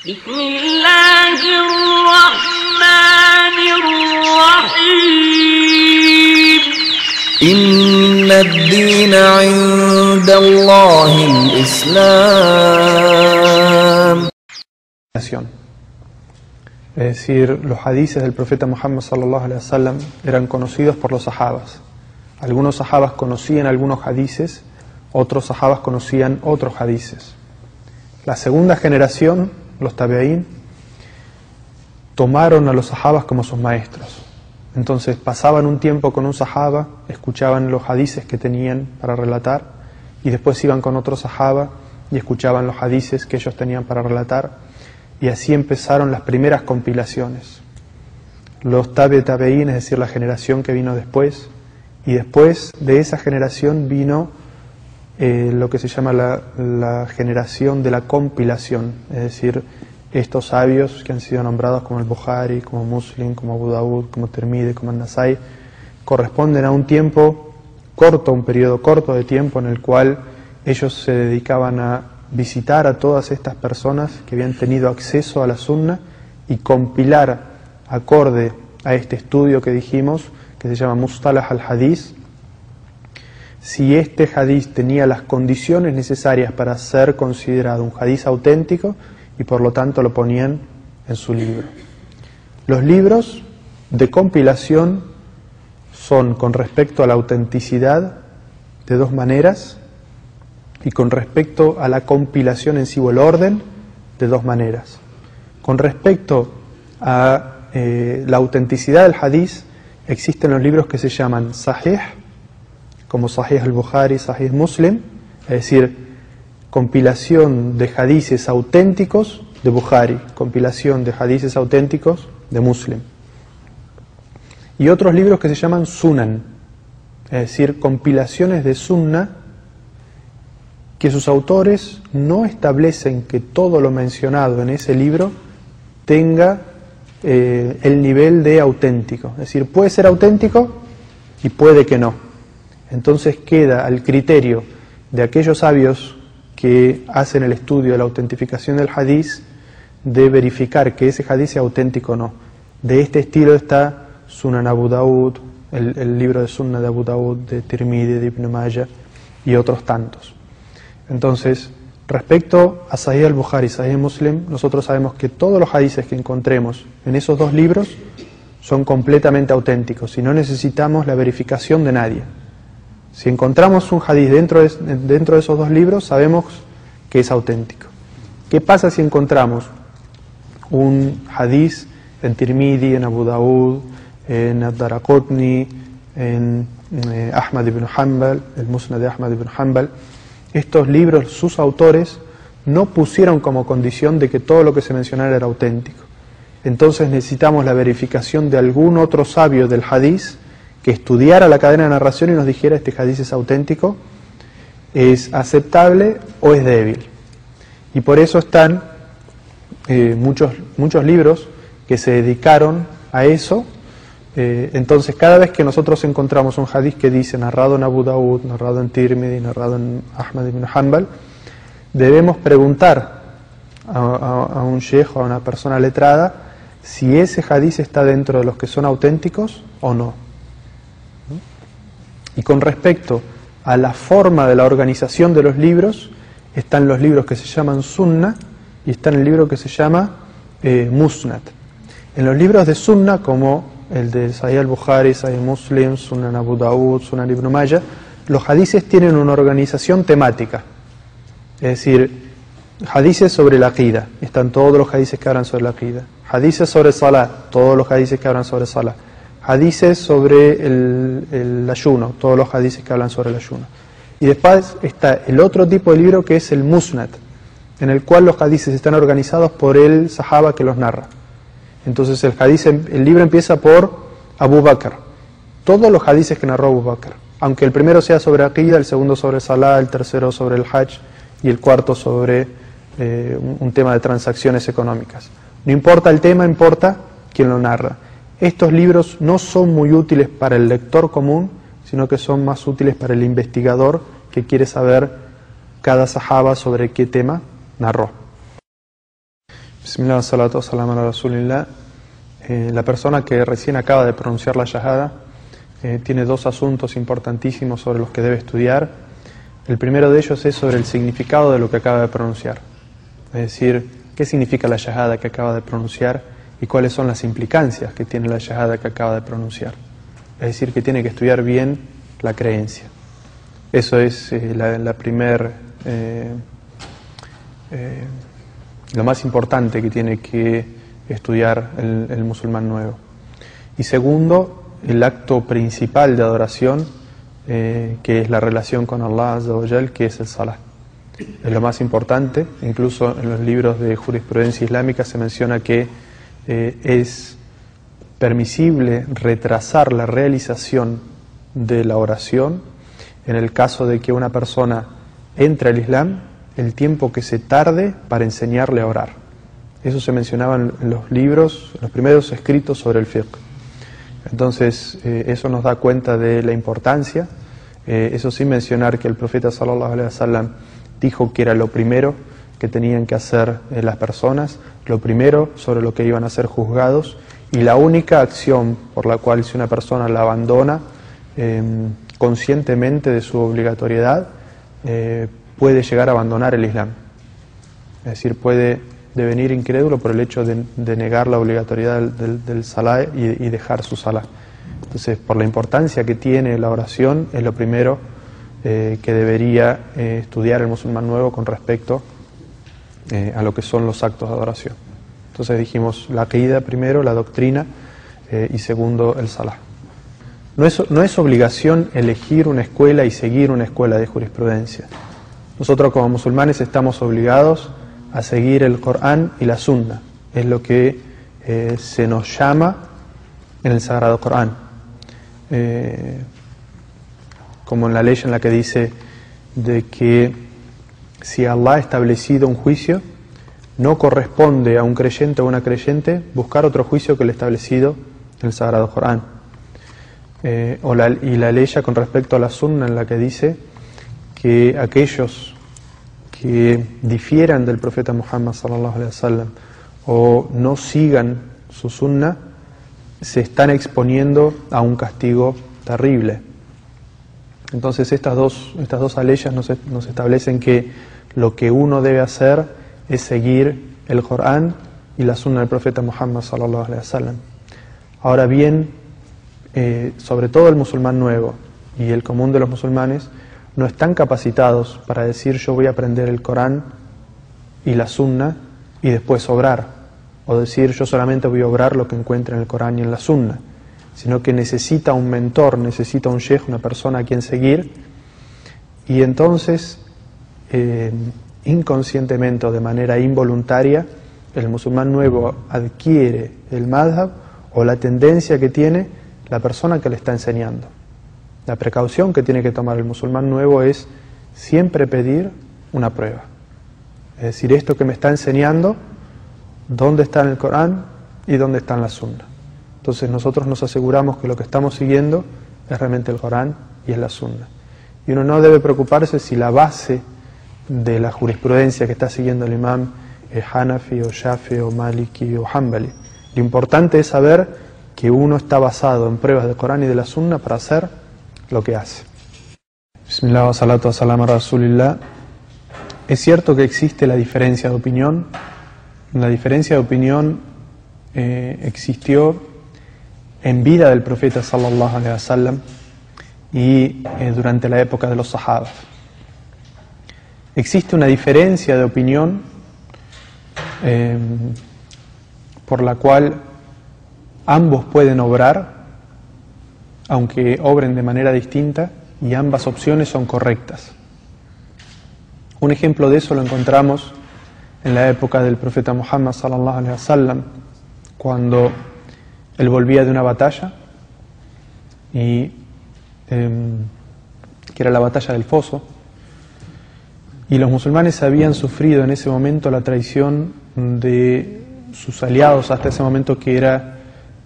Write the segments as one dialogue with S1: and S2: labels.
S1: بسم الله الرحمن الرحيم
S2: إن الدين عند الله الإسلام.
S3: Es decir, los hadices del profeta Muhammad sallallahu alaihi wasallam eran conocidos por los sahabas. Algunos sahabas conocían algunos hadices, otros sahabas conocían otros hadices. La segunda generación, los tabi'ín, tomaron a los sahabas como sus maestros. Entonces pasaban un tiempo con un sahaba, escuchaban los hadices que tenían para relatar, y después iban con otro sahaba y escuchaban los hadices que ellos tenían para relatar, y así empezaron las primeras compilaciones. Los tabi'ín, es decir, la generación que vino después, y después de esa generación vino lo que se llama la generación de la compilación, es decir, estos sabios que han sido nombrados como el Bukhari, como Muslim, como Abu Dawud, como Tirmidhi, como An-Nasai, corresponden a un tiempo corto, un periodo corto de tiempo en el cual ellos se dedicaban a visitar a todas estas personas que habían tenido acceso a la sunna y compilar acorde a este estudio que dijimos, que se llama Mustalah al-Hadith, si este hadith tenía las condiciones necesarias para ser considerado un hadith auténtico, y por lo tanto lo ponían en su libro. Los libros de compilación son con respecto a la autenticidad de dos maneras, y con respecto a la compilación en sí o el orden de dos maneras. Con respecto a la autenticidad del hadith, existen los libros que se llaman Sahih, como Sahih al-Bukhari, Sahih Muslim, es decir, compilación de hadices auténticos de Bukhari, compilación de hadices auténticos de Muslim. Y otros libros que se llaman Sunan, es decir, compilaciones de Sunna, que sus autores no establecen que todo lo mencionado en ese libro tenga el nivel de auténtico. Es decir, puede ser auténtico y puede que no. Entonces queda al criterio de aquellos sabios que hacen el estudio de la autentificación del hadith de verificar que ese hadith sea auténtico o no. De este estilo está Sunan Abu Dawud, el libro de Sunna de Abu Dawud, de Tirmidhi, de Ibn Majah y otros tantos. Entonces, respecto a Sahih al-Bukhari y Sahih Muslim, nosotros sabemos que todos los hadices que encontremos en esos dos libros son completamente auténticos y no necesitamos la verificación de nadie. Si encontramos un hadith dentro de esos dos libros, sabemos que es auténtico. ¿Qué pasa si encontramos un hadith en Tirmidhi, en Abu Dawud, en Ad-Daraqutni, en Ahmad ibn Hanbal, el Musnad de Ahmad ibn Hanbal? Estos libros, sus autores, no pusieron como condición de que todo lo que se mencionara era auténtico. Entonces necesitamos la verificación de algún otro sabio del hadith que estudiara la cadena de narración y nos dijera este hadith es auténtico, es aceptable o es débil. Y por eso están muchos libros que se dedicaron a eso. Entonces cada vez que nosotros encontramos un hadith que dice narrado en Abu Dawud, narrado en Tirmidhi, narrado en Ahmad ibn Hanbal, debemos preguntar a un sheikh o a una persona letrada si ese hadith está dentro de los que son auténticos o no. Y con respecto a la forma de la organización de los libros, están los libros que se llaman Sunna y está el libro que se llama Musnad. En los libros de Sunna, como el de Sahih al-Bukhari, Sahih Muslim, Sunan Abu Dawud, Sunan Ibn Majah, los hadices tienen una organización temática. Es decir, hadices sobre la aqida, están todos los hadices que hablan sobre la aqida. Hadices sobre salat, todos los hadices que hablan sobre salat. Hadices sobre el ayuno, todos los hadices que hablan sobre el ayuno. Y después está el otro tipo de libro que es el Musnad, en el cual los hadices están organizados por el sahaba que los narra. Entonces el libro empieza por Abu Bakr, todos los hadices que narró Abu Bakr, aunque el primero sea sobre aqida, el segundo sobre salah, el tercero sobre el hajj y el cuarto sobre un tema de transacciones económicas. No importa el tema, importa quién lo narra. Estos libros no son muy útiles para el lector común, sino que son más útiles para el investigador que quiere saber cada sahaba sobre qué tema narró. Bismillah, salatu wa salam ala Rasulillah. La persona que recién acaba de pronunciar la shahada tiene dos asuntos importantísimos sobre los que debe estudiar. El primero de ellos es sobre el significado de lo que acaba de pronunciar. Es decir, qué significa la shahada que acaba de pronunciar y cuáles son las implicancias que tiene la shahada que acaba de pronunciar. Es decir, que tiene que estudiar bien la creencia. Eso es lo más importante que tiene que estudiar el musulmán nuevo. Y segundo, el acto principal de adoración, que es la relación con Allah Azza wa Jal, que es el salah. Es lo más importante. Incluso en los libros de jurisprudencia islámica se menciona que es permisible retrasar la realización de la oración en el caso de que una persona entre al Islam el tiempo que se tarde para enseñarle a orar. Eso se mencionaba en los libros, en los primeros escritos sobre el fiqh. Entonces, eso nos da cuenta de la importancia. Eso sin mencionar que el profeta sallallahu alaihi wasallam dijo que era lo primero que tenían que hacer las personas, lo primero sobre lo que iban a ser juzgados, y la única acción por la cual, si una persona la abandona conscientemente de su obligatoriedad, puede llegar a abandonar el Islam. Es decir, puede devenir incrédulo por el hecho de negar la obligatoriedad del salah y dejar su salah. Entonces, por la importancia que tiene la oración, es lo primero que debería estudiar el musulmán nuevo con respecto a lo que son los actos de adoración. Entonces dijimos la aqida primero, la doctrina, y segundo el salah. No es obligación elegir una escuela y seguir una escuela de jurisprudencia. Nosotros como musulmanes estamos obligados a seguir el Corán y la Sunna. Es lo que se nos llama en el Sagrado Corán. Como en la ley en la que dice de que si Allah ha establecido un juicio, no corresponde a un creyente o una creyente buscar otro juicio que el establecido en el Sagrado Corán. Y la ley con respecto a la Sunna, en la que dice que aquellos que difieran del profeta Muhammad sallallahu alaihi wasallam o no sigan su Sunna, se están exponiendo a un castigo terrible. Entonces estas dos aleyas nos establecen que lo que uno debe hacer es seguir el Corán y la Sunna del profeta Muhammad sallallahu alaihi wasallam. Ahora bien, sobre todo el musulmán nuevo y el común de los musulmanes no están capacitados para decir yo voy a aprender el Corán y la Sunna y después obrar, o decir yo solamente voy a obrar lo que encuentre en el Corán y en la Sunna, sino que necesita un mentor, necesita un sheikh, una persona a quien seguir, y entonces inconscientemente o de manera involuntaria el musulmán nuevo adquiere el madhab o la tendencia que tiene la persona que le está enseñando. La precaución que tiene que tomar el musulmán nuevo es siempre pedir una prueba. Es decir, esto que me está enseñando, ¿dónde está en el Corán y dónde está en la Sunna? Entonces nosotros nos aseguramos que lo que estamos siguiendo es realmente el Corán y es la Sunna. Y uno no debe preocuparse si la base de la jurisprudencia que está siguiendo el imam es Hanafi o Shafi o Maliki o Hanbali. Lo importante es saber que uno está basado en pruebas del Corán y de la Sunna para hacer lo que hace. Bismillah wa salatu wa salam a Rasulillah. Es cierto que existe la diferencia de opinión. La diferencia de opinión existió en vida del profeta sallallahu alaihi wasallam y durante la época de los sahabas. Existe una diferencia de opinión por la cual ambos pueden obrar, aunque obren de manera distinta, y ambas opciones son correctas. Un ejemplo de eso lo encontramos en la época del profeta Muhammad sallallahu alaihi wasallam, cuando él volvía de una batalla, que era la batalla del Foso, y los musulmanes habían sufrido en ese momento la traición de sus aliados hasta ese momento, que era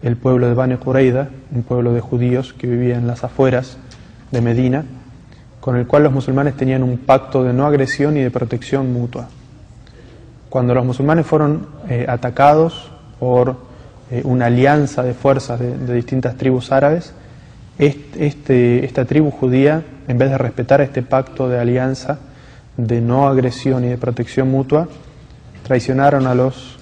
S3: el pueblo de Bani Qurayza, un pueblo de judíos que vivía en las afueras de Medina, con el cual los musulmanes tenían un pacto de no agresión y de protección mutua. Cuando los musulmanes fueron atacados por una alianza de fuerzas de distintas tribus árabes, esta tribu judía, en vez de respetar este pacto de alianza, de no agresión y de protección mutua, traicionaron a los